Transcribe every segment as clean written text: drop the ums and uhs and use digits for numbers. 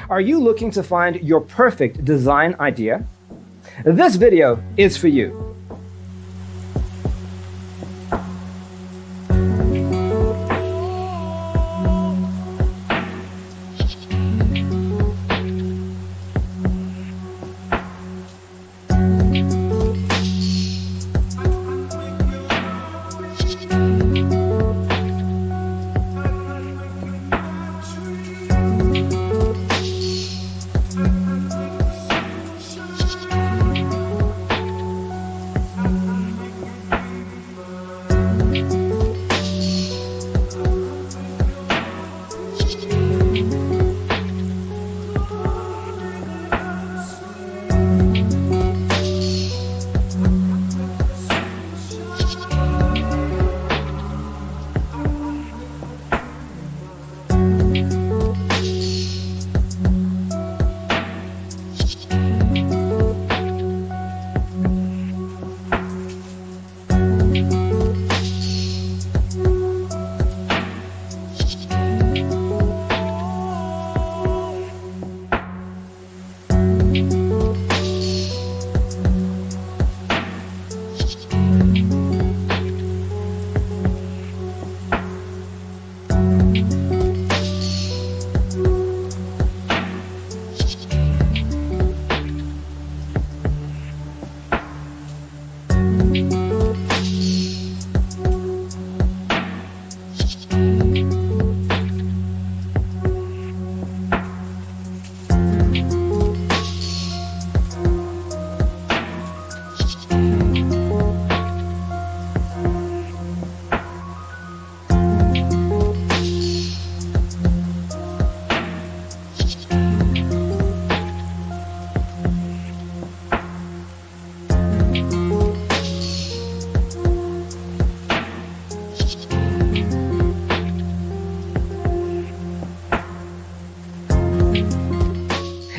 Are you looking to find your perfect design idea? This video is for you.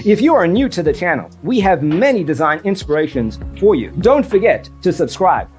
If you are new to the channel, we have many design inspirations for you. Don't forget to subscribe.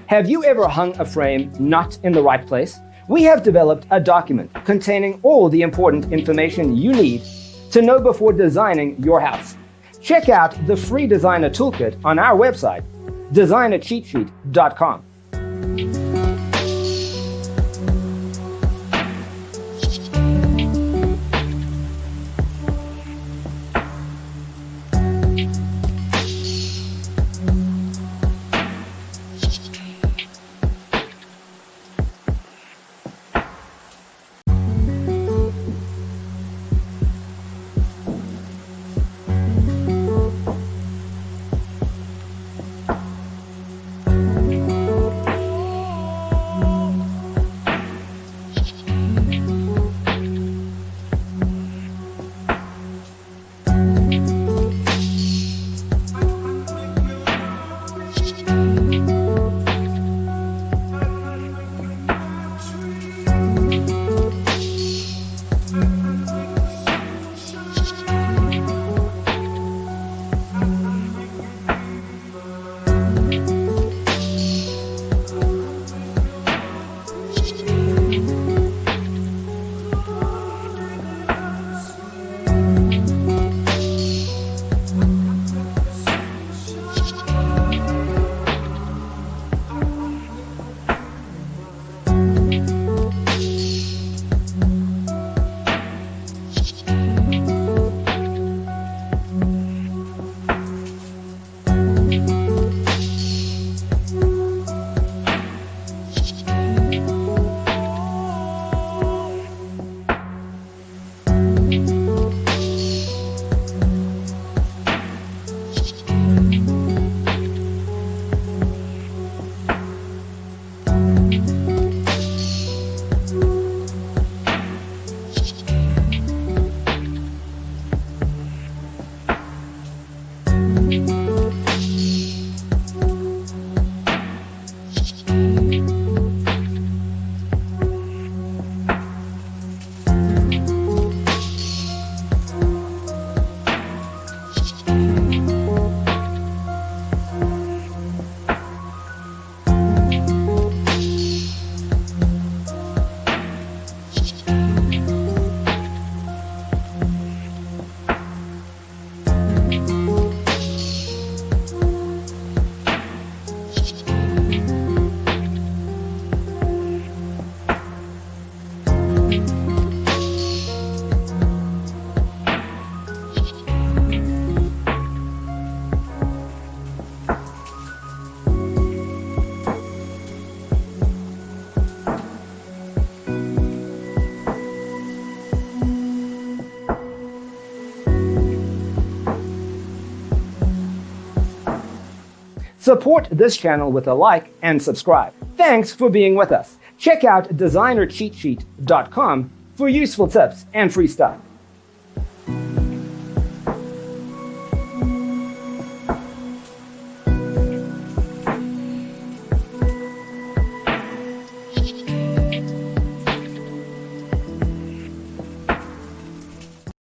Have you ever hung a frame not in the right place? We have developed a document containing all the important information you need to know before designing your house. Check out the free designer toolkit on our website, designercheatsheet.com. Support this channel with a like and subscribe. Thanks for being with us. Check out designercheatsheet.com for useful tips and free stuff.